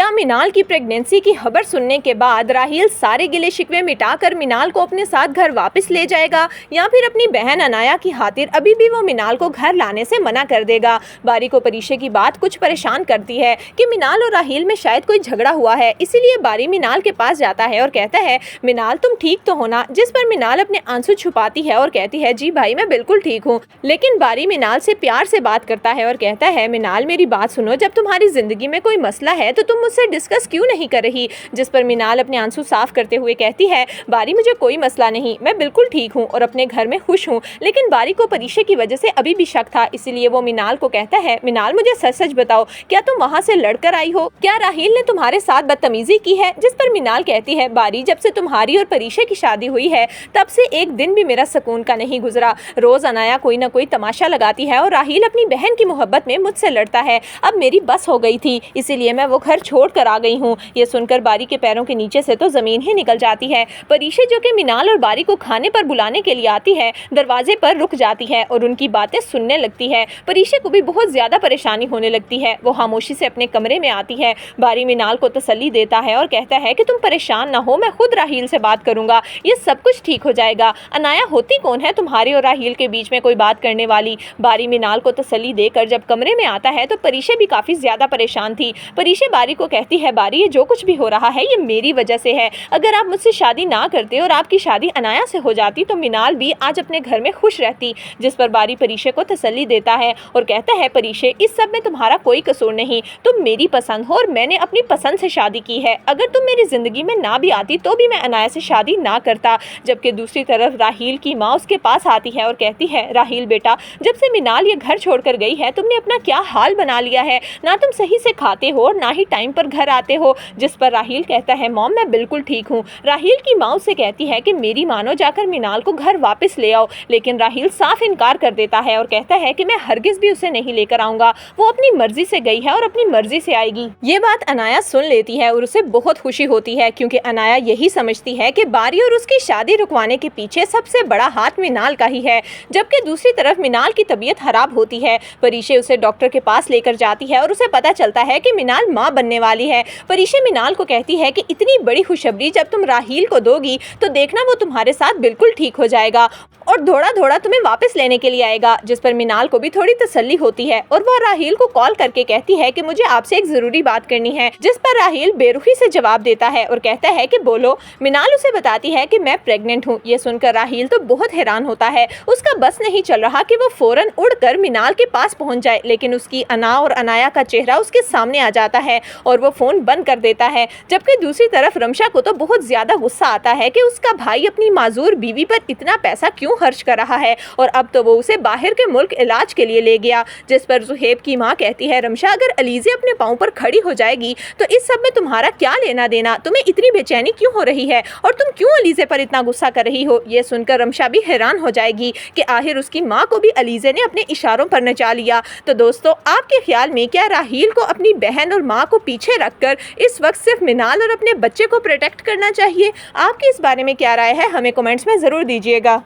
क्या मिनाल की प्रेगनेंसी की खबर सुनने के बाद राहील सारे गिले शिकवे मिटाकर मिनाल को अपने साथ घर वापस ले जाएगा या फिर अपनी बहन अनाया की खातिर अभी भी वो मिनाल को घर लाने से मना कर देगा। बारी को परीशे की बात कुछ परेशान करती है कि मिनाल और राहील में शायद कोई झगड़ा हुआ है, इसीलिए बारी मिनाल के पास जाता है और कहता है मिनाल तुम ठीक तो हो ना। जिस पर मिनाल अपने आंसू छुपाती है और कहती है जी भाई मैं बिल्कुल ठीक हूँ। लेकिन बारी मिनाल से प्यार से बात करता है और कहता है मिनाल मेरी बात सुनो, जब तुम्हारी जिंदगी में कोई मसला है तो तुम मुझसे डिस्कस क्यों नहीं कर रही। जिस पर मिनाल अपने आंसू साफ करते हुए कहती है बारी मुझे कोई मसला नहीं, मैं बिल्कुल ठीक हूँ और अपने घर में खुश हूँ। लेकिन बारी को परीशे की वजह से अभी भी शक था, इसीलिए वो मिनाल को कहता है मिनाल मुझे सच सच बताओ, क्या तुम वहाँ से लड़कर आई हो, क्या राहील ने तुम्हारे साथ बदतमीजी की है। जिस पर मिनाल कहती है बारी जब से तुम्हारी और परीशे की शादी हुई है तब से एक दिन भी मेरा सुकून का नहीं गुजरा। रोज अनाया कोई ना कोई तमाशा लगाती है और राहील अपनी बहन की मोहब्बत में मुझसे लड़ता है। अब मेरी बस हो गई थी, इसीलिए मैं वो घर छोड़ कर आ गई हूँ। ये सुनकर बारी के पैरों के नीचे से तो जमीन ही निकल जाती है। परीशे जो कि मिनाल और बारी को खाने पर बुलाने के लिए आती है दरवाजे पर रुक जाती है और उनकी बातें सुनने लगती है। परीशे को भी बहुत ज्यादा परेशानी होने लगती है। वो खामोशी से अपने कमरे में आती है। बारी मिनाल को तसल्ली देता है और कहता है कि तुम परेशान ना हो, मैं खुद राहील से बात करूंगा, ये सब कुछ ठीक हो जाएगा। अनाया होती कौन है तुम्हारे और राहील के बीच में कोई बात करने वाली। बारी मिनाल को तसल्ली देकर जब कमरे में आता है तो परीशे भी काफी ज्यादा परेशान थी। परीशे बारी को कहती है बारी ये जो कुछ भी हो रहा है ये मेरी वजह से है, अगर आप मुझसे शादी ना करते और आपकी शादी अनाया से हो जाती तो मिनाल भी आज अपने घर में खुश रहती। जिस पर बारी परीशे को तसल्ली देता है और कहता है परीशे इस सब में तुम्हारा कोई कसूर नहीं, तुम मेरी पसंद हो और मैंने अपनी पसंद से शादी की है, अगर तुम मेरी जिंदगी में ना भी आती तो भी मैं अनाया से शादी ना करता। जबकि दूसरी तरफ राहील की माँ उसके पास आती है और कहती है राहील बेटा जब से मिनाल ये घर छोड़कर गई है तुमने अपना क्या हाल बना लिया है, ना तुम सही से खाते हो और ना ही टाइम पर घर आते हो। जिस पर राहील कहता है मॉम मैं बिल्कुल ठीक हूँ। राहील की माँ उससे कहती है कि मेरी मानो जाकर मिनाल को घर वापस ले आओ, लेकिन राहील साफ इनकार कर देता है और कहता है कि मैं हरगिज भी उसे नहीं लेकर आऊंगा, वो अपनी मर्जी से गई है और अपनी मर्जी से आएगी। ये बात अनाया सुन लेती है और उसे बहुत खुशी होती है क्योंकि अनाया यही समझती है कि बारी और उसकी शादी रुकवाने के पीछे सबसे बड़ा हाथ मिनाल का ही है। जबकि दूसरी तरफ मिनाल की तबीयत खराब होती है। परीशे उसे डॉक्टर के पास लेकर जाती है और उसे पता चलता है कि मिनाल माँ बनने वाली है। परीशे मिनाल को कहती है कि इतनी बड़ी खुशखबरी जब तुम राहील को दोगी तो देखना वो तुम्हारे साथ बिल्कुल ठीक हो जाएगा और थोड़ा थोड़ा तुम्हें वापस लेने के लिए आएगा। जिस पर मिनाल को भी थोड़ी तसल्ली होती है और वह राहील को कॉल करके कहती है कि मुझे आपसे एक जरूरी बात करनी है। जिस पर राहील बेरुखी से जवाब देता है और कहता है कि बोलो। मिनाल उसे बताती है कि मैं प्रेग्नेंट हूँ। ये सुनकर राहील तो बहुत हैरान होता है, उसका बस नहीं चल रहा कि वो फौरन उड़कर मिनाल के पास पहुंच जाए, लेकिन उसकी अना और अनाया का चेहरा उसके सामने आ जाता है और वो फोन बंद कर देता है। जबकि दूसरी तरफ रमशा को तो बहुत ज्यादा गुस्सा आता है कि उसका भाई अपनी माजूर बीवी पर इतना पैसा क्यों खर्च कर रहा है और अब तो वो उसे बाहर के मुल्क इलाज के लिए ले गया। जिस पर जुहेब की माँ कहती है रमशा अगर अलीज़े अपने पाँव पर खड़ी हो जाएगी तो इस सब में तुम्हारा क्या लेना देना, तुम्हें इतनी बेचैनी क्यों हो रही है और तुम क्यों अलीज़े पर इतना गुस्सा कर रही हो। ये सुनकर रमशा भी हैरान हो जाएगी कि आखिर उसकी माँ को भी अलीज़े ने अपने इशारों पर नचा लिया। तो दोस्तों आपके ख्याल में क्या राहील को अपनी बहन और माँ को पीछे रखकर इस वक्त सिर्फ मिनाल और अपने बच्चे को प्रोटेक्ट करना चाहिए? आपकी इस बारे में क्या राय है, हमें कमेंट्स में ज़रूर दीजिएगा।